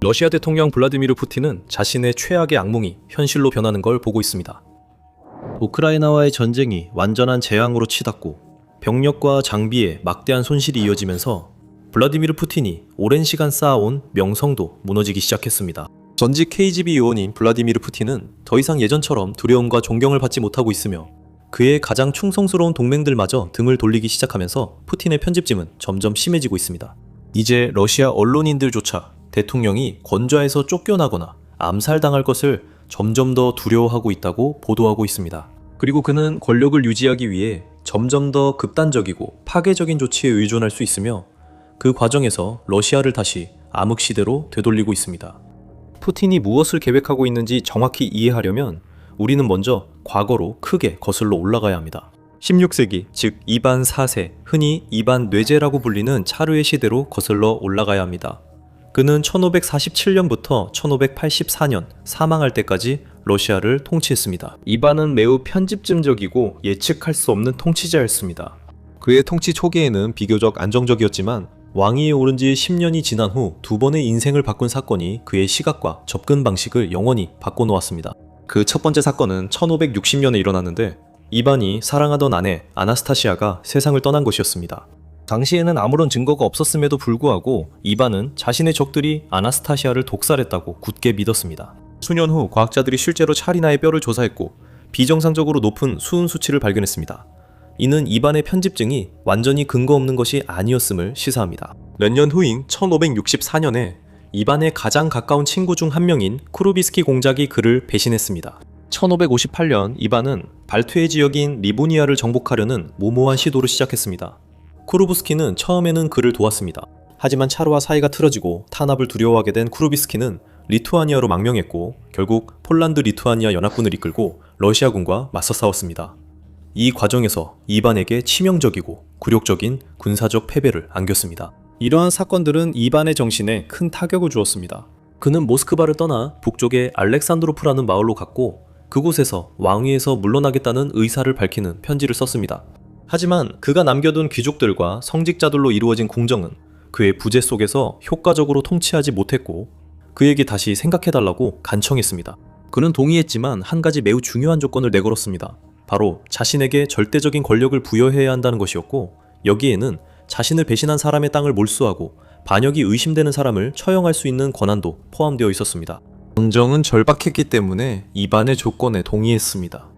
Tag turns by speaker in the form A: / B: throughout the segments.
A: 러시아 대통령 블라디미르 푸틴은 자신의 최악의 악몽이 현실로 변하는 걸 보고 있습니다. 우크라이나와의 전쟁이 완전한 재앙으로 치닫고 병력과 장비에 막대한 손실이 이어지면서 블라디미르 푸틴이 오랜 시간 쌓아온 명성도 무너지기 시작했습니다. 전직 KGB 요원인 블라디미르 푸틴은 더 이상 예전처럼 두려움과 존경을 받지 못하고 있으며 그의 가장 충성스러운 동맹들마저 등을 돌리기 시작하면서 푸틴의 편집증은 점점 심해지고 있습니다. 이제 러시아 언론인들조차 대통령이 권좌에서 쫓겨나거나 암살당할 것을 점점 더 두려워하고 있다고 보도하고 있습니다. 그리고 그는 권력을 유지하기 위해 점점 더 극단적이고 파괴적인 조치에 의존할 수 있으며 그 과정에서 러시아를 다시 암흑시대로 되돌리고 있습니다. 푸틴이 무엇을 계획하고 있는지 정확히 이해하려면 우리는 먼저 과거로 크게 거슬러 올라가야 합니다. 16세기, 즉 이반 4세, 흔히 이반 뇌제라고 불리는 차르의 시대로 거슬러 올라가야 합니다. 그는 1547년부터 1584년 사망할 때까지 러시아를 통치했습니다. 이반은 매우 편집증적이고 예측할 수 없는 통치자였습니다. 그의 통치 초기에는 비교적 안정적이었지만 왕위에 오른 지 10년이 지난 후 두 번의 인생을 바꾼 사건이 그의 시각과 접근 방식을 영원히 바꿔놓았습니다. 그 첫 번째 사건은 1560년에 일어났는데 이반이 사랑하던 아내 아나스타시아가 세상을 떠난 것이었습니다. 당시에는 아무런 증거가 없었음에도 불구하고 이반은 자신의 적들이 아나스타시아를 독살했다고 굳게 믿었습니다. 수년 후 과학자들이 실제로 찰이나의 뼈를 조사했고 비정상적으로 높은 수은 수치를 발견했습니다. 이는 이반의 편집증이 완전히 근거 없는 것이 아니었음을 시사합니다. 몇 년 후인 1564년에 이반의 가장 가까운 친구 중 한 명인 쿠루비스키 공작이 그를 배신했습니다. 1558년 이반은 발트해 지역인 리보니아를 정복하려는 무모한 시도를 시작했습니다. 쿠루비스키는 처음에는 그를 도왔습니다. 하지만 차르와 사이가 틀어지고 탄압을 두려워하게 된 쿠루비스키는 리투아니아로 망명했고 결국 폴란드 리투아니아 연합군을 이끌고 러시아군과 맞서 싸웠습니다. 이 과정에서 이반에게 치명적이고 굴욕적인 군사적 패배를 안겼습니다. 이러한 사건들은 이반의 정신에 큰 타격을 주었습니다. 그는 모스크바를 떠나 북쪽의 알렉산드로프라는 마을로 갔고 그곳에서 왕위에서 물러나겠다는 의사를 밝히는 편지를 썼습니다. 하지만 그가 남겨둔 귀족들과 성직자들로 이루어진 궁정은 그의 부재 속에서 효과적으로 통치하지 못했고 그에게 다시 생각해달라고 간청했습니다. 그는 동의했지만 한 가지 매우 중요한 조건을 내걸었습니다. 바로 자신에게 절대적인 권력을 부여해야 한다는 것이었고 여기에는 자신을 배신한 사람의 땅을 몰수하고 반역이 의심되는 사람을 처형할 수 있는 권한도 포함되어 있었습니다. 정정은 절박했기 때문에 이반의 조건에 동의했습니다.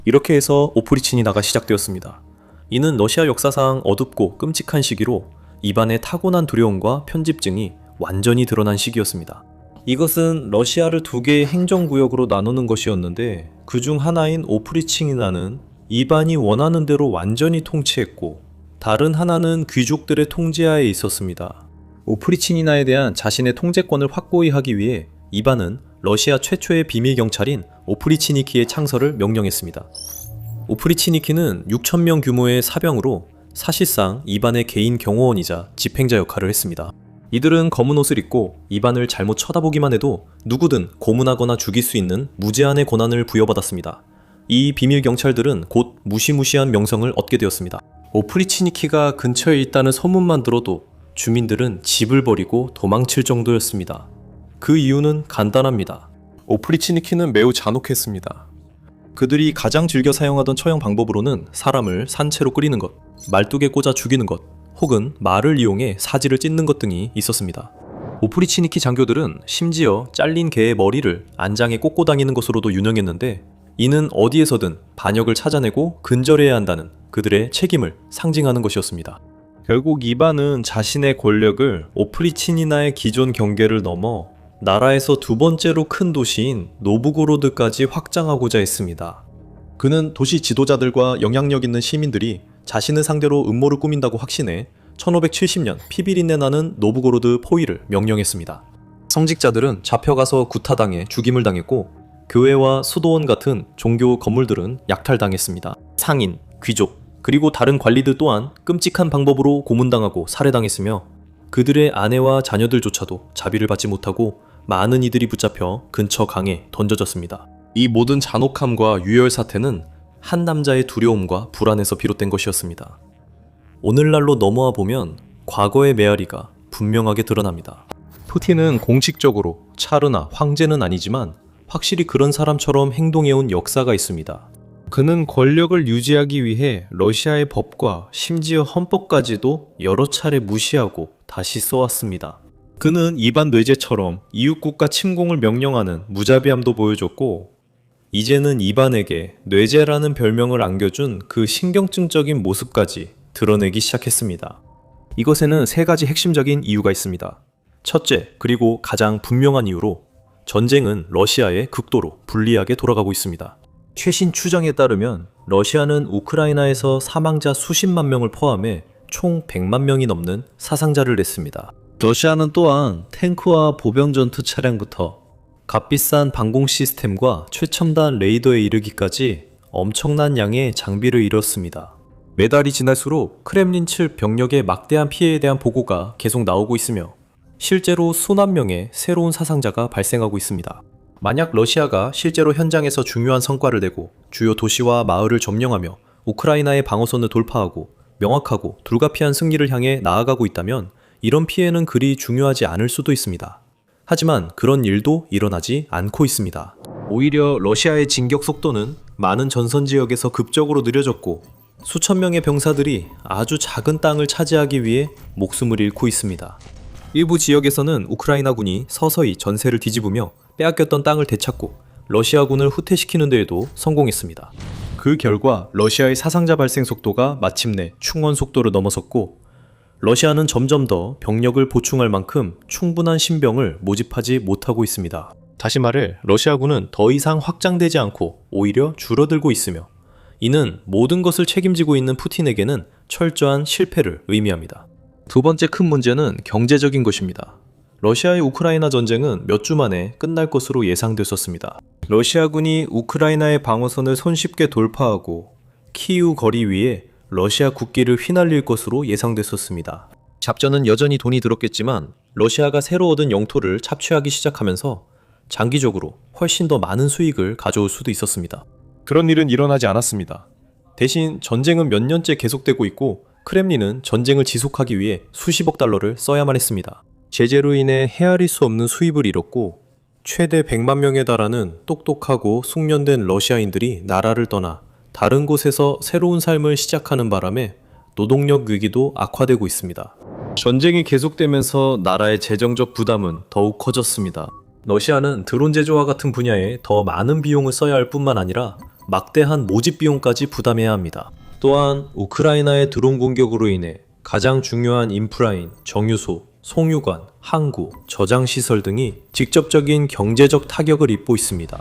A: 이렇게 해서 오프리치니나가 시작되었습니다. 이는 러시아 역사상 어둡고 끔찍한 시기로 이반의 타고난 두려움과 편집증이 완전히 드러난 시기였습니다. 이것은 러시아를 두 개의 행정구역으로 나누는 것이었는데 그중 하나인 오프리치니나는 이반이 원하는 대로 완전히 통치했고 다른 하나는 귀족들의 통제하에 있었습니다. 오프리치니나에 대한 자신의 통제권을 확고히 하기 위해 이반은 러시아 최초의 비밀 경찰인 오프리치니키의 창설을 명령했습니다. 오프리치니키는 6,000명 규모의 사병으로 사실상 이반의 개인 경호원이자 집행자 역할을 했습니다. 이들은 검은 옷을 입고 이반을 잘못 쳐다보기만 해도 누구든 고문하거나 죽일 수 있는 무제한의 권한을 부여받았습니다. 이 비밀 경찰들은 곧 무시무시한 명성을 얻게 되었습니다. 오프리치니키가 근처에 있다는 소문만 들어도 주민들은 집을 버리고 도망칠 정도였습니다. 그 이유는 간단합니다. 오프리치니키는 매우 잔혹했습니다. 그들이 가장 즐겨 사용하던 처형 방법으로는 사람을 산채로 끓이는 것, 말뚝에 꽂아 죽이는 것, 혹은 말을 이용해 사지를 찢는 것 등이 있었습니다. 오프리치니키 장교들은 심지어 잘린 개의 머리를 안장에 꽂고 다니는 것으로도 유명했는데 이는 어디에서든 반역을 찾아내고 근절해야 한다는 그들의 책임을 상징하는 것이었습니다. 결국 이반은 자신의 권력을 오프리치니나의 기존 경계를 넘어 나라에서 두 번째로 큰 도시인 노브고로드까지 확장하고자 했습니다. 그는 도시 지도자들과 영향력 있는 시민들이 자신을 상대로 음모를 꾸민다고 확신해 1570년 피비린내 나는 노브고로드 포위를 명령했습니다. 성직자들은 잡혀가서 구타당해 죽임을 당했고 교회와 수도원 같은 종교 건물들은 약탈당했습니다. 상인, 귀족, 그리고 다른 관리들 또한 끔찍한 방법으로 고문당하고 살해당했으며 그들의 아내와 자녀들조차도 자비를 받지 못하고 많은 이들이 붙잡혀 근처 강에 던져졌습니다. 이 모든 잔혹함과 유혈 사태는 한 남자의 두려움과 불안에서 비롯된 것이었습니다. 오늘날로 넘어와 보면 과거의 메아리가 분명하게 드러납니다. 푸틴은 공식적으로 차르나 황제는 아니지만 확실히 그런 사람처럼 행동해온 역사가 있습니다. 그는 권력을 유지하기 위해 러시아의 법과 심지어 헌법까지도 여러 차례 무시하고 다시 써왔습니다. 그는 이반 뇌제처럼 이웃국가 침공을 명령하는 무자비함도 보여줬고, 이제는 이반에게 뇌제라는 별명을 안겨준 그 신경증적인 모습까지 드러내기 시작했습니다. 이것에는 세 가지 핵심적인 이유가 있습니다. 첫째, 그리고 가장 분명한 이유로 전쟁은 러시아에 극도로 불리하게 돌아가고 있습니다. 최신 추정에 따르면 러시아는 우크라이나에서 사망자 수십만 명을 포함해 총 100만 명이 넘는 사상자를 냈습니다. 러시아는 또한 탱크와 보병 전투 차량부터 값비싼 방공 시스템과 최첨단 레이더에 이르기까지 엄청난 양의 장비를 잃었습니다. 매달이 지날수록 크렘린 측 병력의 막대한 피해에 대한 보고가 계속 나오고 있으며 실제로 수만 명의 새로운 사상자가 발생하고 있습니다. 만약 러시아가 실제로 현장에서 중요한 성과를 내고 주요 도시와 마을을 점령하며 우크라이나의 방어선을 돌파하고 명확하고 불가피한 승리를 향해 나아가고 있다면 이런 피해는 그리 중요하지 않을 수도 있습니다. 하지만 그런 일도 일어나지 않고 있습니다. 오히려 러시아의 진격 속도는 많은 전선 지역에서 급적으로 느려졌고 수천 명의 병사들이 아주 작은 땅을 차지하기 위해 목숨을 잃고 있습니다. 일부 지역에서는 우크라이나군이 서서히 전세를 뒤집으며 빼앗겼던 땅을 되찾고 러시아군을 후퇴시키는 데에도 성공했습니다. 그 결과 러시아의 사상자 발생 속도가 마침내 충원 속도를 넘어섰고 러시아는 점점 더 병력을 보충할 만큼 충분한 신병을 모집하지 못하고 있습니다. 다시 말해 러시아군은 더 이상 확장되지 않고 오히려 줄어들고 있으며 이는 모든 것을 책임지고 있는 푸틴에게는 철저한 실패를 의미합니다. 두 번째 큰 문제는 경제적인 것입니다. 러시아의 우크라이나 전쟁은 몇 주 만에 끝날 것으로 예상됐었습니다. 러시아군이 우크라이나의 방어선을 손쉽게 돌파하고 키이우 거리 위에 러시아 국기를 휘날릴 것으로 예상됐었습니다. 잡전은 여전히 돈이 들었겠지만 러시아가 새로 얻은 영토를 착취하기 시작하면서 장기적으로 훨씬 더 많은 수익을 가져올 수도 있었습니다. 그런 일은 일어나지 않았습니다. 대신 전쟁은 몇 년째 계속되고 있고 크렘린은 전쟁을 지속하기 위해 수십억 달러를 써야만 했습니다. 제재로 인해 헤아릴 수 없는 수입을 잃었고 최대 100만 명에 달하는 똑똑하고 숙련된 러시아인들이 나라를 떠나 다른 곳에서 새로운 삶을 시작하는 바람에 노동력 위기도 악화되고 있습니다. 전쟁이 계속되면서 나라의 재정적 부담은 더욱 커졌습니다. 러시아는 드론 제조와 같은 분야에 더 많은 비용을 써야 할 뿐만 아니라 막대한 모집 비용까지 부담해야 합니다. 또한 우크라이나의 드론 공격으로 인해 가장 중요한 인프라인 정유소, 송유관, 항구, 저장시설 등이 직접적인 경제적 타격을 입고 있습니다.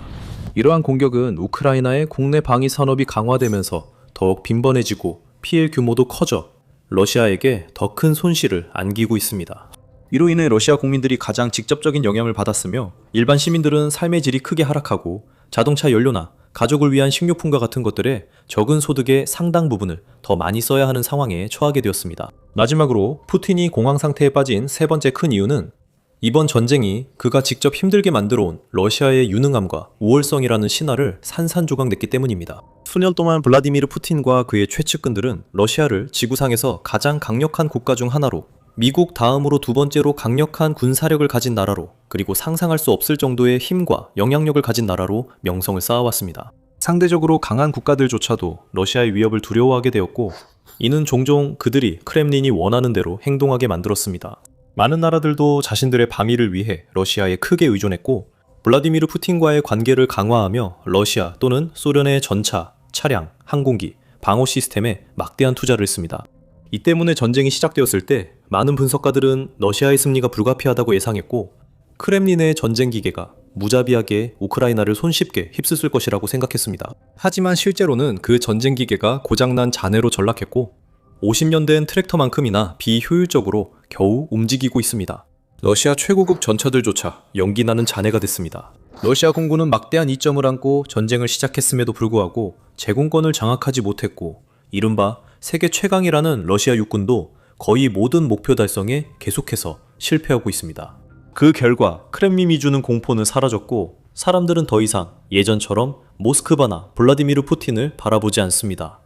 A: 이러한 공격은 우크라이나의 국내 방위 산업이 강화되면서 더욱 빈번해지고 피해 규모도 커져 러시아에게 더 큰 손실을 안기고 있습니다. 이로 인해 러시아 국민들이 가장 직접적인 영향을 받았으며 일반 시민들은 삶의 질이 크게 하락하고 자동차 연료나 가족을 위한 식료품과 같은 것들에 적은 소득의 상당 부분을 더 많이 써야 하는 상황에 처하게 되었습니다. 마지막으로 푸틴이 공황 상태에 빠진 세 번째 큰 이유는 이번 전쟁이 그가 직접 힘들게 만들어온 러시아의 유능함과 우월성이라는 신화를 산산조각 냈기 때문입니다. 수년 동안 블라디미르 푸틴과 그의 최측근들은 러시아를 지구상에서 가장 강력한 국가 중 하나로, 미국 다음으로 두 번째로 강력한 군사력을 가진 나라로, 그리고 상상할 수 없을 정도의 힘과 영향력을 가진 나라로 명성을 쌓아왔습니다. 상대적으로 강한 국가들조차도 러시아의 위협을 두려워하게 되었고 이는 종종 그들이 크렘린이 원하는 대로 행동하게 만들었습니다. 많은 나라들도 자신들의 방위를 위해 러시아에 크게 의존했고 블라디미르 푸틴과의 관계를 강화하며 러시아 또는 소련의 전차, 차량, 항공기, 방어 시스템에 막대한 투자를 했습니다. 이 때문에 전쟁이 시작되었을 때 많은 분석가들은 러시아의 승리가 불가피하다고 예상했고 크렘린의 전쟁 기계가 무자비하게 우크라이나를 손쉽게 휩쓸 것이라고 생각했습니다. 하지만 실제로는 그 전쟁 기계가 고장난 잔해로 전락했고 50년 된 트랙터만큼이나 비효율적으로 겨우 움직이고 있습니다. 러시아 최고급 전차들조차 연기나는 잔해가 됐습니다. 러시아 공군은 막대한 이점을 안고 전쟁을 시작했음에도 불구하고 제공권을 장악하지 못했고 이른바 세계 최강이라는 러시아 육군도 거의 모든 목표 달성에 계속해서 실패하고 있습니다. 그 결과 크렘린이 주는 공포는 사라졌고 사람들은 더 이상 예전처럼 모스크바나 블라디미르 푸틴을 바라보지 않습니다.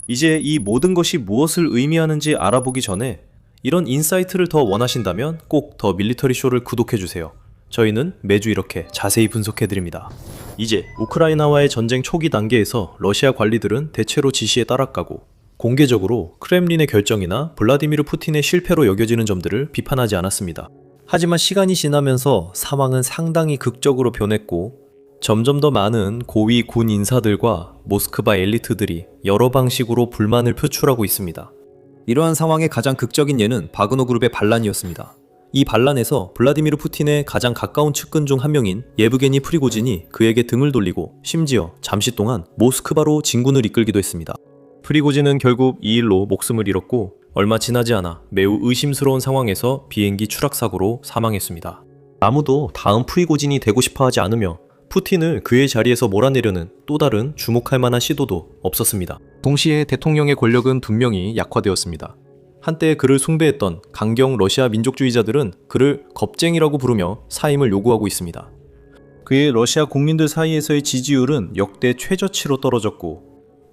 A: 이제 이 모든 것이 무엇을 의미하는지 알아보기 전에 이런 인사이트를 더 원하신다면 꼭 더 밀리터리 쇼를 구독해주세요. 저희는 매주 이렇게 자세히 분석해드립니다. 이제 우크라이나와의 전쟁 초기 단계에서 러시아 관리들은 대체로 지시에 따라가고 공개적으로 크렘린의 결정이나 블라디미르 푸틴의 실패로 여겨지는 점들을 비판하지 않았습니다. 하지만 시간이 지나면서 상황은 상당히 극적으로 변했고 점점 더 많은 고위 군 인사들과 모스크바 엘리트들이 여러 방식으로 불만을 표출하고 있습니다. 이러한 상황의 가장 극적인 예는 바그너 그룹의 반란이었습니다. 이 반란에서 블라디미르 푸틴의 가장 가까운 측근 중 한 명인 예브게니 프리고진이 그에게 등을 돌리고 심지어 잠시 동안 모스크바로 진군을 이끌기도 했습니다. 프리고진은 결국 이 일로 목숨을 잃었고 얼마 지나지 않아 매우 의심스러운 상황에서 비행기 추락 사고로 사망했습니다. 아무도 다음 프리고진이 되고 싶어 하지 않으며 푸틴을 그의 자리에서 몰아내려는 또 다른 주목할 만한 시도도 없었습니다. 동시에 대통령의 권력은 분명히 약화되었습니다. 한때 그를 숭배했던 강경 러시아 민족주의자들은 그를 겁쟁이라고 부르며 사임을 요구하고 있습니다. 그의 러시아 국민들 사이에서의 지지율은 역대 최저치로 떨어졌고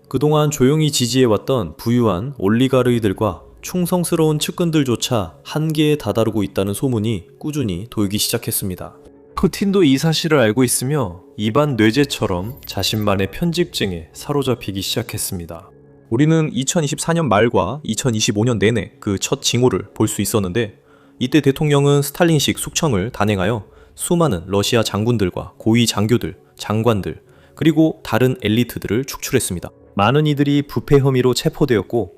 A: 그동안 조용히 지지해왔던 부유한 올리가르이들과 충성스러운 측근들조차 한계에 다다르고 있다는 소문이 꾸준히 돌기 시작했습니다. 푸틴도 이 사실을 알고 있으며 입안 뇌제처럼 자신만의 편집증에 사로잡히기 시작했습니다. 우리는 2024년 말과 2025년 내내 그 첫 징후를 볼 수 있었는데 이때 대통령은 스탈린식 숙청을 단행하여 수많은 러시아 장군들과 고위 장교들, 장관들, 그리고 다른 엘리트들을 축출했습니다. 많은 이들이 부패 혐의로 체포되었고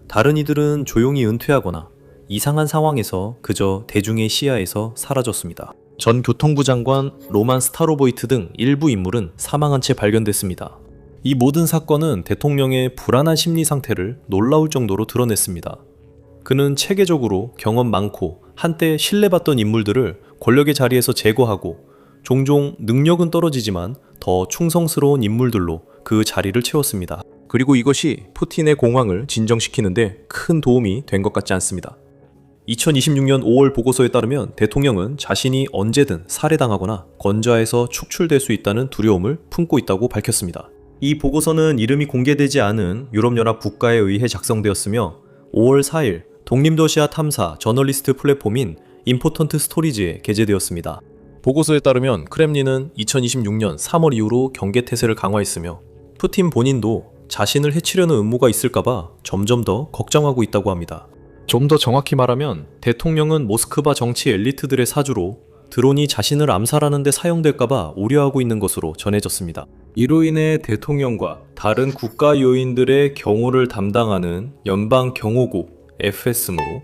A: 다른 이들은 조용히 은퇴하거나 이상한 상황에서 그저 대중의 시야에서 사라졌습니다. 전 교통부 장관 로만 스타로보이트 등 일부 인물은 사망한 채 발견됐습니다. 이 모든 사건은 대통령의 불안한 심리 상태를 놀라울 정도로 드러냈습니다. 그는 체계적으로 경험 많고 한때 신뢰받던 인물들을 권력의 자리에서 제거하고 종종 능력은 떨어지지만 더 충성스러운 인물들로 그 자리를 채웠습니다. 그리고 이것이 푸틴의 공황을 진정시키는데 큰 도움이 된 것 같지 않습니다. 2026년 5월 보고서에 따르면 대통령은 자신이 언제든 살해당하거나 건좌에서 축출될 수 있다는 두려움을 품고 있다고 밝혔습니다. 이 보고서는 이름이 공개되지 않은 유럽연합 국가에 의해 작성되었으며 5월 4일 독립러시아 탐사 저널리스트 플랫폼인 임포턴트 스토리즈에 게재되었습니다. 보고서에 따르면 크렘린은 2026년 3월 이후로 경계태세를 강화했으며 푸틴 본인도 자신을 해치려는 음모가 있을까봐 점점 더 걱정하고 있다고 합니다. 좀 더 정확히 말하면 대통령은 모스크바 정치 엘리트들의 사주로 드론이 자신을 암살하는 데 사용될까봐 우려하고 있는 것으로 전해졌습니다. 이로 인해 대통령과 다른 국가 요인들의 경호를 담당하는 연방경호국 FSM으로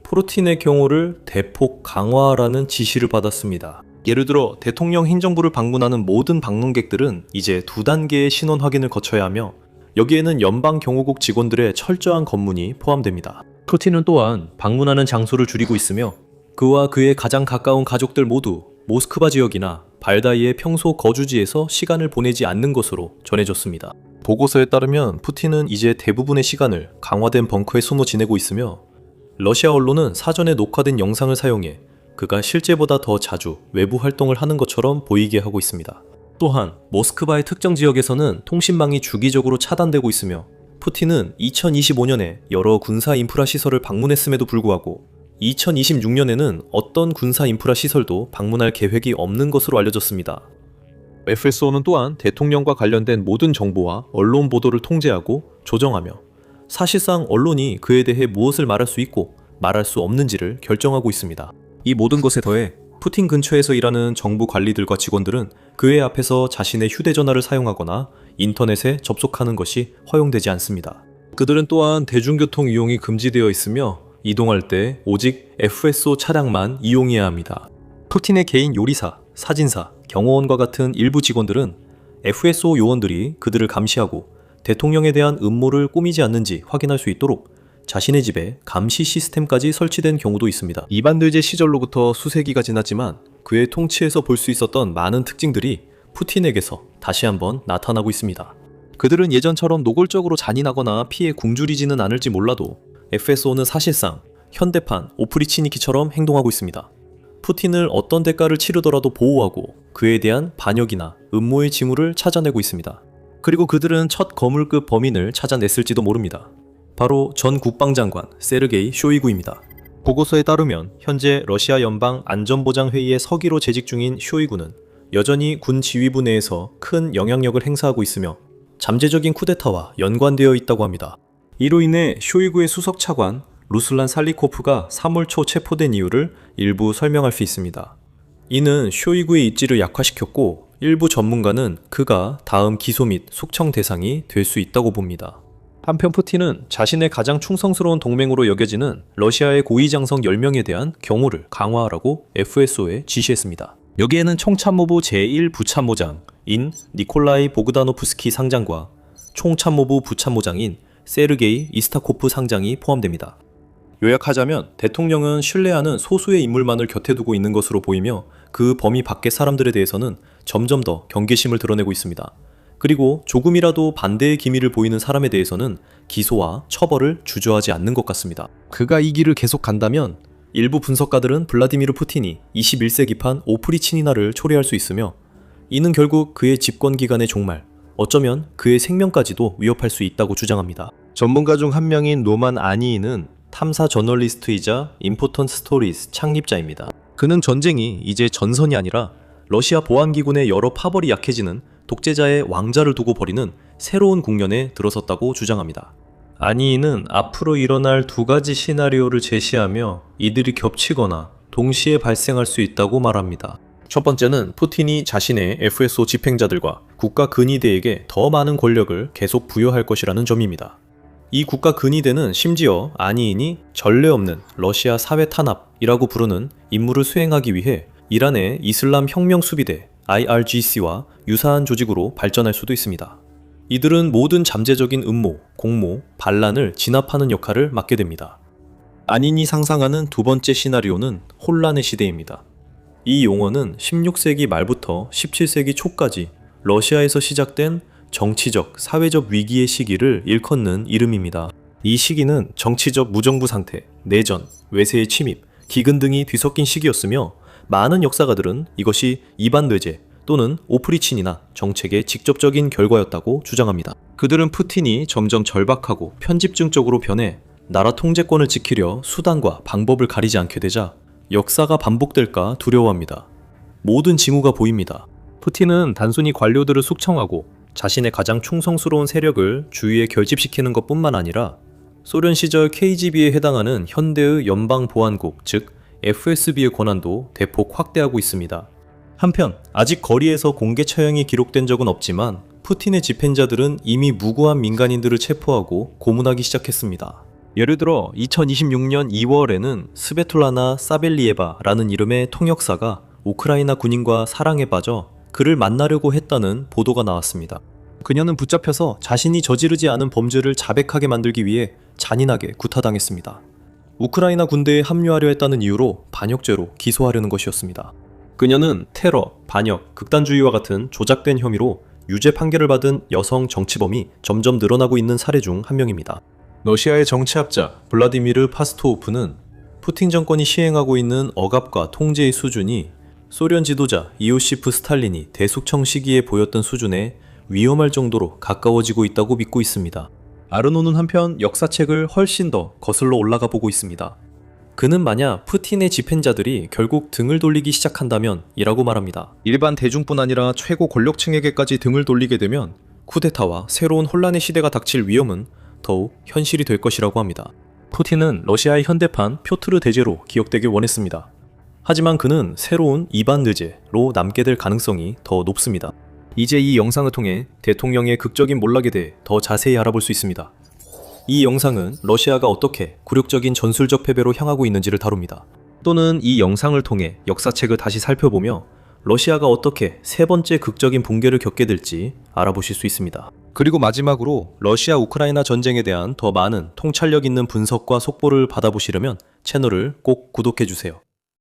A: 푸틴의 경호를 대폭 강화하라는 지시를 받았습니다. 예를 들어 대통령 행정부를 방문하는 모든 방문객들은 이제 2단계의 신원 확인을 거쳐야 하며 여기에는 연방경호국 직원들의 철저한 검문이 포함됩니다. 푸틴은 또한 방문하는 장소를 줄이고 있으며 그와 그의 가장 가까운 가족들 모두 모스크바 지역이나 발다이의 평소 거주지에서 시간을 보내지 않는 것으로 전해졌습니다. 보고서에 따르면 푸틴은 이제 대부분의 시간을 강화된 벙커에 숨어 지내고 있으며 러시아 언론은 사전에 녹화된 영상을 사용해 그가 실제보다 더 자주 외부 활동을 하는 것처럼 보이게 하고 있습니다. 또한 모스크바의 특정 지역에서는 통신망이 주기적으로 차단되고 있으며 푸틴은 2025년에 여러 군사 인프라 시설을 방문했음에도 불구하고 2026년에는 어떤 군사 인프라 시설도 방문할 계획이 없는 것으로 알려졌습니다. FSO는 또한 대통령과 관련된 모든 정보와 언론 보도를 통제하고 조정하며 사실상 언론이 그에 대해 무엇을 말할 수 있고 말할 수 없는지를 결정하고 있습니다. 이 모든 것에 더해 푸틴 근처에서 일하는 정부 관리들과 직원들은 그의 앞에서 자신의 휴대전화를 사용하거나 인터넷에 접속하는 것이 허용되지 않습니다. 그들은 또한 대중교통 이용이 금지되어 있으며 이동할 때 오직 FSO 차량만 이용해야 합니다. 푸틴의 개인 요리사, 사진사, 경호원과 같은 일부 직원들은 FSO 요원들이 그들을 감시하고 대통령에 대한 음모를 꾸미지 않는지 확인할 수 있도록 자신의 집에 감시 시스템까지 설치된 경우도 있습니다. 이반들제 시절로부터 수세기가 지났지만 그의 통치에서 볼 수 있었던 많은 특징들이 푸틴에게서 다시 한번 나타나고 있습니다. 그들은 예전처럼 노골적으로 잔인하거나 피해 굶주리지는 않을지 몰라도 FSO는 사실상 현대판 오프리치니키처럼 행동하고 있습니다. 푸틴을 어떤 대가를 치르더라도 보호하고 그에 대한 반역이나 음모의 징후를 찾아내고 있습니다. 그리고 그들은 첫 거물급 범인을 찾아냈을지도 모릅니다. 바로 전 국방장관 세르게이 쇼이구입니다. 보고서에 따르면 현재 러시아 연방 안전보장회의의 서기로 재직 중인 쇼이구는 여전히 군 지휘부 내에서 큰 영향력을 행사하고 있으며 잠재적인 쿠데타와 연관되어 있다고 합니다. 이로 인해 쇼이구의 수석 차관 루슬란 살리코프가 3월 초 체포된 이유를 일부 설명할 수 있습니다. 이는 쇼이구의 입지를 약화시켰고 일부 전문가는 그가 다음 기소 및 숙청 대상이 될 수 있다고 봅니다. 한편 푸틴은 자신의 가장 충성스러운 동맹으로 여겨지는 러시아의 고위장성 10명에 대한 경호를 강화하라고 FSO에 지시했습니다. 여기에는 총참모부 제1부참모장인 니콜라이 보그다노프스키 상장과 총참모부 부참모장인 세르게이 이스타코프 상장이 포함됩니다. 요약하자면 대통령은 신뢰하는 소수의 인물만을 곁에 두고 있는 것으로 보이며 그 범위 밖의 사람들에 대해서는 점점 더 경계심을 드러내고 있습니다. 그리고 조금이라도 반대의 기미를 보이는 사람에 대해서는 기소와 처벌을 주저하지 않는 것 같습니다. 그가 이 길을 계속 간다면 일부 분석가들은 블라디미르 푸틴이 21세기판 오프리치니나를 초래할 수 있으며 이는 결국 그의 집권 기간의 종말, 어쩌면 그의 생명까지도 위협할 수 있다고 주장합니다. 전문가 중 한 명인 노만 아니인은 탐사 저널리스트이자 임포턴트 스토리스 창립자입니다. 그는 전쟁이 이제 전선이 아니라 러시아 보안기군의 여러 파벌이 약해지는 독재자의 왕자를 두고 벌이는 새로운 국면에 들어섰다고 주장합니다. 아니인은 앞으로 일어날 두 가지 시나리오를 제시하며 이들이 겹치거나 동시에 발생할 수 있다고 말합니다. 첫 번째는 푸틴이 자신의 FSO 집행자들과 국가 근위대에게 더 많은 권력을 계속 부여할 것이라는 점입니다. 이 국가 근위대는 심지어 아니인이 전례 없는 러시아 사회 탄압이라고 부르는 임무를 수행하기 위해 이란의 이슬람 혁명 수비대 IRGC와 유사한 조직으로 발전할 수도 있습니다. 이들은 모든 잠재적인 음모, 공모, 반란을 진압하는 역할을 맡게 됩니다. 아닌이 상상하는 두 번째 시나리오는 혼란의 시대입니다. 이 용어는 16세기 말부터 17세기 초까지 러시아에서 시작된 정치적, 사회적 위기의 시기를 일컫는 이름입니다. 이 시기는 정치적 무정부 상태, 내전, 외세의 침입, 기근 등이 뒤섞인 시기였으며 많은 역사가들은 이것이 이반 뇌제 또는 오프리친이나 정책의 직접적인 결과였다고 주장합니다. 그들은 푸틴이 점점 절박하고 편집증적으로 변해 나라 통제권을 지키려 수단과 방법을 가리지 않게 되자 역사가 반복될까 두려워합니다. 모든 징후가 보입니다. 푸틴은 단순히 관료들을 숙청하고 자신의 가장 충성스러운 세력을 주위에 결집시키는 것뿐만 아니라 소련 시절 KGB에 해당하는 현대의 연방보안국, 즉 FSB의 권한도 대폭 확대하고 있습니다. 한편 아직 거리에서 공개 처형이 기록된 적은 없지만 푸틴의 집행자들은 이미 무고한 민간인들을 체포하고 고문하기 시작했습니다. 예를 들어 2026년 2월에는 스베틀라나 사벨리에바라는 이름의 통역사가 우크라이나 군인과 사랑에 빠져 그를 만나려고 했다는 보도가 나왔습니다. 그녀는 붙잡혀서 자신이 저지르지 않은 범죄를 자백하게 만들기 위해 잔인하게 구타당했습니다. 우크라이나 군대에 합류하려 했다는 이유로 반역죄로 기소하려는 것이었습니다. 그녀는 테러, 반역, 극단주의와 같은 조작된 혐의로 유죄 판결을 받은 여성 정치범이 점점 늘어나고 있는 사례 중 한 명입니다. 러시아의 정치학자 블라디미르 파스토우프는 푸틴 정권이 시행하고 있는 억압과 통제의 수준이 소련 지도자 이오시프 스탈린이 대숙청 시기에 보였던 수준에 위험할 정도로 가까워지고 있다고 믿고 있습니다. 아르노는 한편 역사책을 훨씬 더 거슬러 올라가 보고 있습니다. 그는 만약 푸틴의 집행자들이 결국 등을 돌리기 시작한다면 이라고 말합니다. 일반 대중뿐 아니라 최고 권력층에게까지 등을 돌리게 되면 쿠데타와 새로운 혼란의 시대가 닥칠 위험은 더욱 현실이 될 것이라고 합니다. 푸틴은 러시아의 현대판 표트르 대제로 기억되길 원했습니다. 하지만 그는 새로운 이반 뇌제로 남게 될 가능성이 더 높습니다. 이제 이 영상을 통해 대통령의 극적인 몰락에 대해 더 자세히 알아볼 수 있습니다. 이 영상은 러시아가 어떻게 굴욕적인 전술적 패배로 향하고 있는지를 다룹니다. 또는 이 영상을 통해 역사책을 다시 살펴보며 러시아가 어떻게 세 번째 극적인 붕괴를 겪게 될지 알아보실 수 있습니다. 그리고 마지막으로 러시아 우크라이나 전쟁에 대한 더 많은 통찰력 있는 분석과 속보를 받아보시려면 채널을 꼭 구독해주세요.